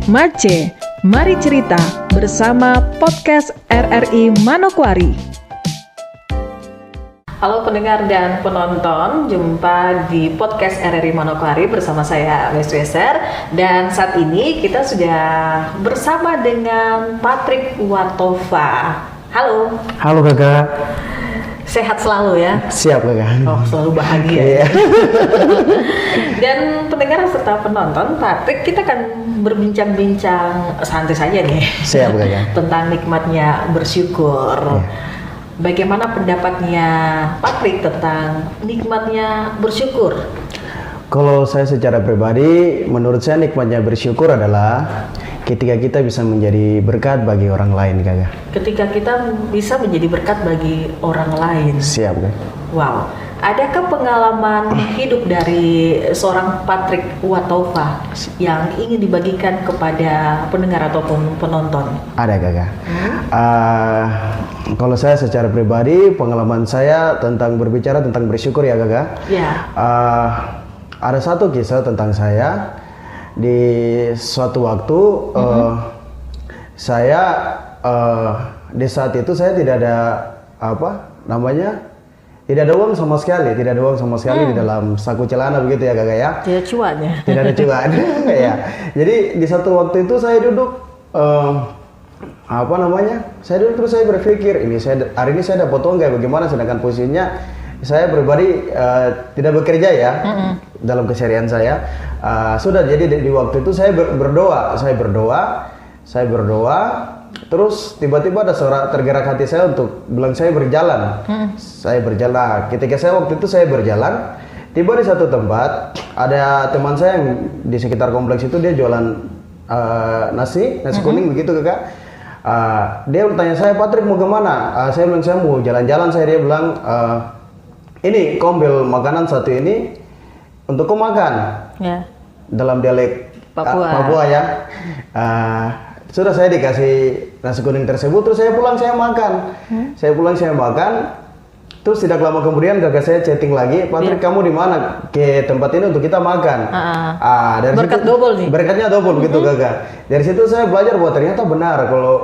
Mace, mari cerita bersama podcast RRI Manokwari. Halo pendengar dan penonton, jumpa di podcast RRI Manokwari bersama saya Westweser. Dan saat ini kita sudah bersama dengan Patrick Watova. Halo. Halo kakak. Sehat selalu ya? Siap kakak. Oh, selalu bahagia. Iya. Dan pendengar serta penonton, Patrick, kita akan berbincang-bincang santai saja nih. Siap kakak. Tentang nikmatnya bersyukur. Iya. Bagaimana pendapatnya Patrick tentang nikmatnya bersyukur? Kalau saya secara pribadi, menurut saya nikmatnya bersyukur adalah ketika kita bisa menjadi berkat bagi orang lain kakak. Ketika kita bisa menjadi berkat bagi orang lain. Siap kakak. Wow. Adakah pengalaman hidup dari seorang Patrick Watova yang ingin dibagikan kepada pendengar ataupun penonton? Ada kakak. Kalau saya secara pribadi, pengalaman saya tentang berbicara tentang bersyukur ya kakak. Ya. Ada satu kisah tentang saya di suatu waktu. Saya di saat itu saya tidak ada tidak ada uang sama sekali, di dalam saku celana begitu ya kakak ya. Tidak cuan ya? Tidak ada cuan. Ya. Jadi di satu waktu itu saya duduk, saya duduk terus saya berpikir, hari ini saya dapat uang kayak bagaimana, sedangkan posisinya saya pribadi tidak bekerja ya dalam keseharian saya. Sudah jadi di waktu itu saya berdoa. Terus tiba-tiba ada suara tergerak hati saya untuk bilang saya berjalan. Saya berjalan. Ketika waktu itu saya berjalan, tiba di satu tempat ada teman saya yang di sekitar kompleks itu, dia jualan nasi kuning begitu kakak. Dia bertanya saya, Patrick mau kemana? Saya bilang saya mau jalan-jalan. Dia bilang ini kau ambil makanan satu ini untuk kau makan. Ya. Dalam dialek Papua ya. Sudah saya dikasih nasi kuning tersebut, terus saya pulang saya makan. Terus tidak lama kemudian kakak saya chatting lagi, Patrick kamu di mana? Ke tempat ini untuk kita makan. Dari berkat situ, double nih. Berkatnya double gitu kakak. Dari situ saya belajar bahwa ternyata benar kalau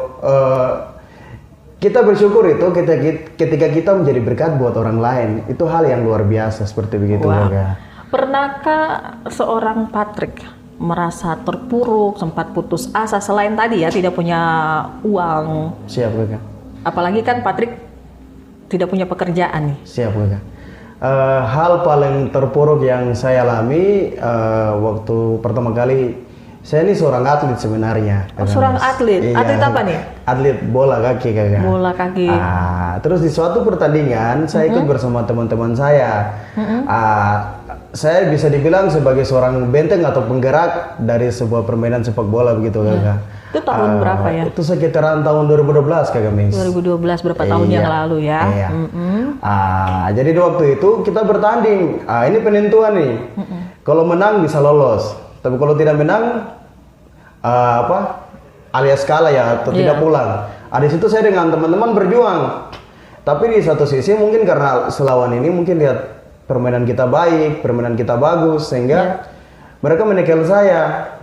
kita bersyukur itu ketika kita menjadi berkat buat orang lain, itu hal yang luar biasa seperti begitu kakak. Pernahkah seorang Patrick merasa terpuruk, sempat putus asa selain tadi ya tidak punya uang? Siap kakak. Apalagi kan Patrick tidak punya pekerjaan nih. Siap kakak. Hal paling terpuruk yang saya alami waktu pertama kali, saya ini seorang atlet sebenarnya. Seorang atlet? Iya. Atlet apa nih? Atlet bola kaki kakak. Bola kaki. Terus di suatu pertandingan saya ikut bersama teman-teman saya. Saya bisa dibilang sebagai seorang benteng atau penggerak dari sebuah permainan sepak bola begitu kakak. Itu tahun berapa ya? Itu sekitaran tahun 2012 kakak Miss. 2012 berapa tahun yang lalu ya? Iya. Jadi di waktu itu kita bertanding. Ini penentuan nih. Kalau menang bisa lolos, tapi kalau tidak menang alias kalah ya atau tidak pulang. Di situ saya dengan teman-teman berjuang. Tapi di satu sisi mungkin karena selawan ini mungkin lihat permainan kita baik, permainan kita bagus, sehingga mereka menekel saya.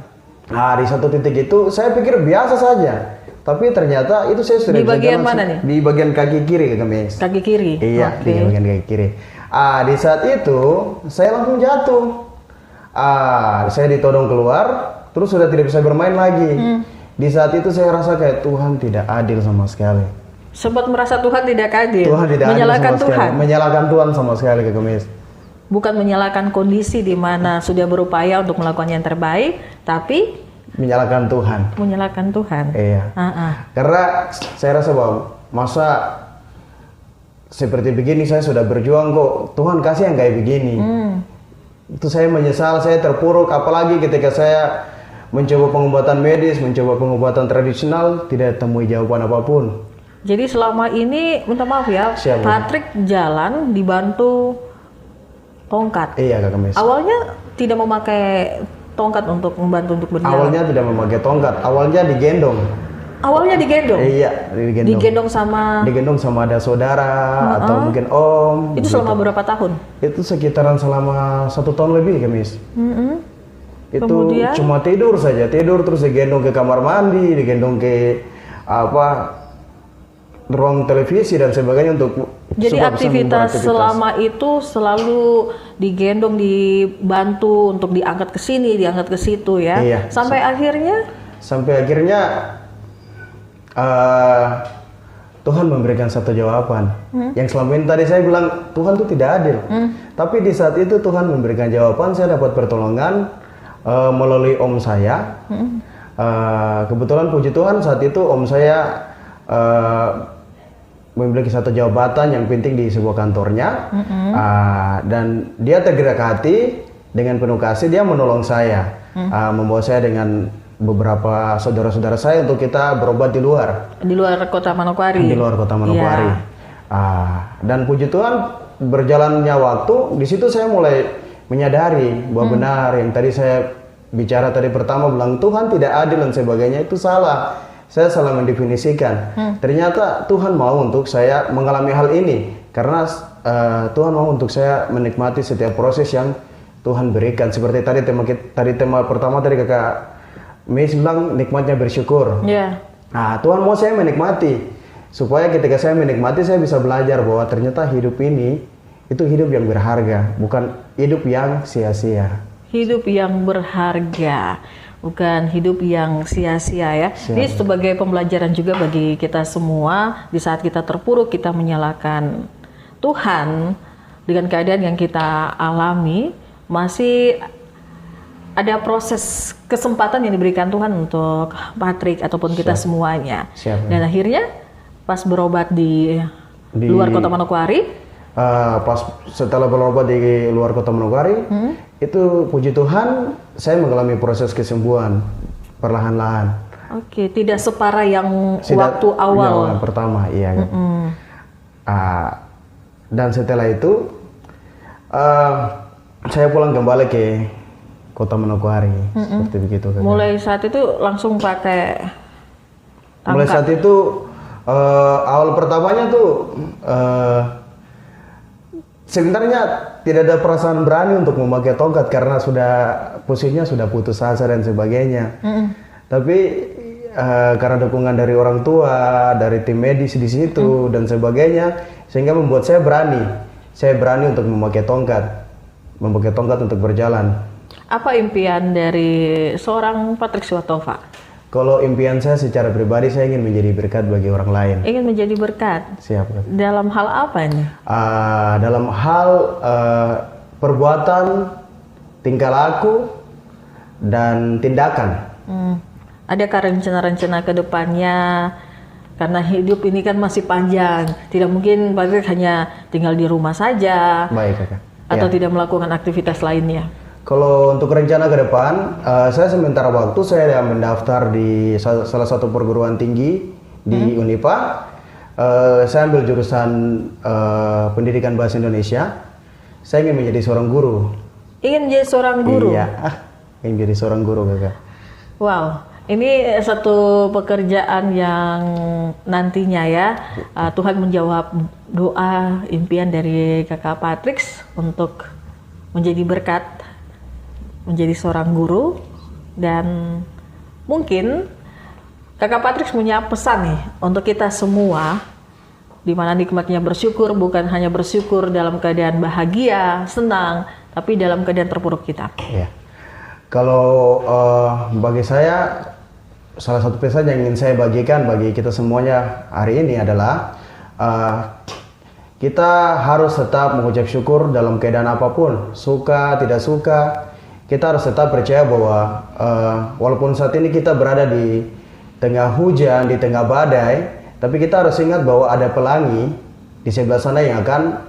Di satu titik itu saya pikir biasa saja, tapi ternyata itu saya sudah di bagian mana nih? Di bagian kaki kiri kakak. Kaki kiri? Iya, di bagian kaki kiri. Di saat itu saya langsung jatuh. Saya ditodong keluar, terus sudah tidak bisa bermain lagi. Di saat itu saya rasa kayak Tuhan tidak adil sama sekali. Sempat merasa Tuhan tidak adil? Tuhan tidak menyalahkan adil sama Tuhan? Sekali. Menyalahkan Tuhan sama sekali kakak Miss. Bukan menyalahkan kondisi di mana sudah berupaya untuk melakukan yang terbaik, tapi menyalahkan Tuhan. Menyalahkan Tuhan. Iya. Karena saya rasa bahwa masa seperti begini saya sudah berjuang kok, Tuhan kasih yang kayak begini. Itu saya menyesal, saya terpuruk, apalagi ketika saya mencoba pengobatan medis, mencoba pengobatan tradisional, tidak temui jawaban apapun. Jadi selama ini, minta maaf ya, Patrick jalan dibantu tongkat. Iya kakak Miss. Awalnya tidak memakai tongkat untuk membantu untuk berjalan. Awalnya tidak memakai tongkat, awalnya digendong. Awalnya digendong? Iya, digendong. Digendong sama ada saudara atau mungkin om. Itu selama berapa tahun? Itu sekitaran selama 1 tahun lebih, Miss. Itu kemudian cuma tidur saja, tidur terus digendong ke kamar mandi, digendong ke ruang televisi dan sebagainya untuk jadi supaya bisa aktivitas beraktivitas. selama itu selalu digendong, dibantu untuk diangkat ke sini, diangkat ke situ ya. Iya. Sampai akhirnya Tuhan memberikan satu jawaban. Yang selama ini tadi saya bilang Tuhan itu tidak adil. Tapi di saat itu Tuhan memberikan jawaban, saya dapat pertolongan melalui om saya. Kebetulan puji Tuhan saat itu om saya memiliki satu jabatan yang penting di sebuah kantornya. Dan dia tergerak hati dengan penuh kasih, dia menolong saya, membawa saya dengan beberapa saudara-saudara saya untuk kita berobat di luar kota Manokwari. Di luar kota Manokwari. Dan puji Tuhan berjalannya waktu, di situ saya mulai menyadari bahwa benar yang tadi saya bicara tadi pertama bilang Tuhan tidak adil dan sebagainya itu salah. Saya salah mendefinisikan. Ternyata Tuhan mau untuk saya mengalami hal ini karena Tuhan mau untuk saya menikmati setiap proses yang Tuhan berikan. Seperti tadi tema pertama tadi kakak Miss bilang nikmatnya bersyukur. Nah, Tuhan mau saya menikmati supaya ketika saya menikmati saya bisa belajar bahwa ternyata hidup ini itu hidup yang berharga, bukan hidup yang sia-sia. Hidup yang berharga, bukan hidup yang sia-sia ya. Ini sebagai pembelajaran juga bagi kita semua di saat kita terpuruk kita menyalahkan Tuhan dengan keadaan yang kita alami, masih ada proses kesempatan yang diberikan Tuhan untuk Patrick ataupun kita semuanya. Dan akhirnya pas berobat di luar kota Manokwari, pas setelah berobat di luar kota Manokwari, itu puji Tuhan saya mengalami proses kesembuhan perlahan-lahan. Oke, tidak separah yang waktu awal. Yang pertama, iya. Dan setelah itu saya pulang kembali ke kota Manokwari, seperti begitu. Mulai saat itu langsung pakai tangkap. Mulai saat itu awal pertamanya tuh sebenarnya tidak ada perasaan berani untuk memakai tongkat karena posisinya sudah putus asa dan sebagainya. Tapi karena dukungan dari orang tua, dari tim medis di situ dan sebagainya, sehingga membuat saya berani. Saya berani untuk memakai tongkat untuk berjalan. Apa impian dari seorang Patrick Suwatova? Kalau impian saya secara pribadi, saya ingin menjadi berkat bagi orang lain. Ingin menjadi berkat? Siap. Dalam hal apa ini? Dalam hal perbuatan, tingkah laku, dan tindakan. Adakah rencana-rencana ke depannya? Karena hidup ini kan masih panjang. Tidak mungkin Patrick hanya tinggal di rumah saja. Baik, Kakak. Atau tidak melakukan aktivitas lainnya. Kalau untuk rencana ke depan, saya sementara waktu saya mendaftar di salah satu perguruan tinggi di Unipa. Saya ambil jurusan pendidikan bahasa Indonesia. Saya ingin menjadi seorang guru. Ingin menjadi seorang guru? Iya, ingin menjadi seorang guru, Kakak. Wow, ini satu pekerjaan yang nantinya ya Tuhan menjawab doa impian dari kakak Patrick untuk menjadi berkat, menjadi seorang guru. Dan mungkin kakak Patrick punya pesan nih untuk kita semua, di mana nikmatnya bersyukur bukan hanya bersyukur dalam keadaan bahagia, senang, tapi dalam keadaan terpuruk kita. Iya. Kalau bagi saya, salah satu pesan yang ingin saya bagikan bagi kita semuanya hari ini adalah kita harus tetap mengucap syukur dalam keadaan apapun, suka tidak suka. Kita harus tetap percaya bahwa walaupun saat ini kita berada di tengah hujan, di tengah badai, tapi kita harus ingat bahwa ada pelangi di sebelah sana yang akan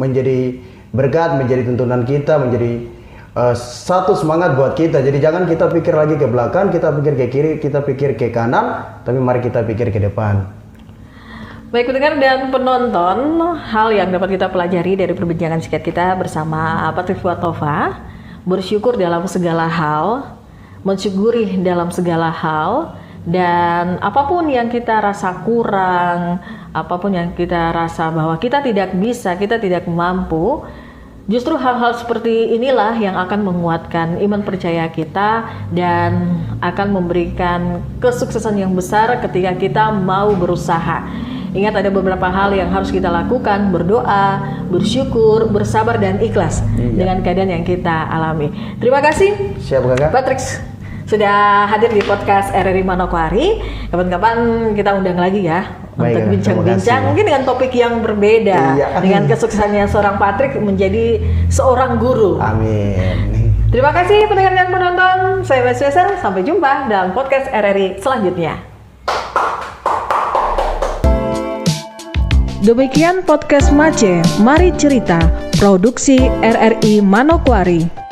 menjadi berkat, menjadi tuntunan kita, menjadi satu semangat buat kita. Jadi jangan kita pikir lagi ke belakang, kita pikir ke kiri, kita pikir ke kanan, tapi mari kita pikir ke depan. Baik pendengar dan penonton, hal yang dapat kita pelajari dari perbincangan singkat kita bersama Patrick Suwatova, bersyukur dalam segala hal, mensyukuri dalam segala hal, dan apapun yang kita rasa kurang, apapun yang kita rasa bahwa kita tidak bisa, kita tidak mampu, Justru hal-hal seperti inilah yang akan menguatkan iman percaya kita dan akan memberikan kesuksesan yang besar ketika kita mau berusaha. Ingat, ada beberapa hal yang harus kita lakukan: berdoa, bersyukur, bersabar, dan ikhlas dengan keadaan yang kita alami. Terima kasih Siap kakak. Patrick sudah hadir di podcast RRI Manokwari. Kapan-kapan kita undang lagi ya Baik, untuk terima bincang-bincang, kasih. mungkin dengan topik yang berbeda, dengan kesuksesannya seorang Patrick menjadi seorang guru. Amin. Terima kasih pendengar dan penonton. Saya Wes Weser. Sampai jumpa dalam podcast RRI selanjutnya. Demikian podcast Mace, Mari Cerita, produksi RRI Manokwari.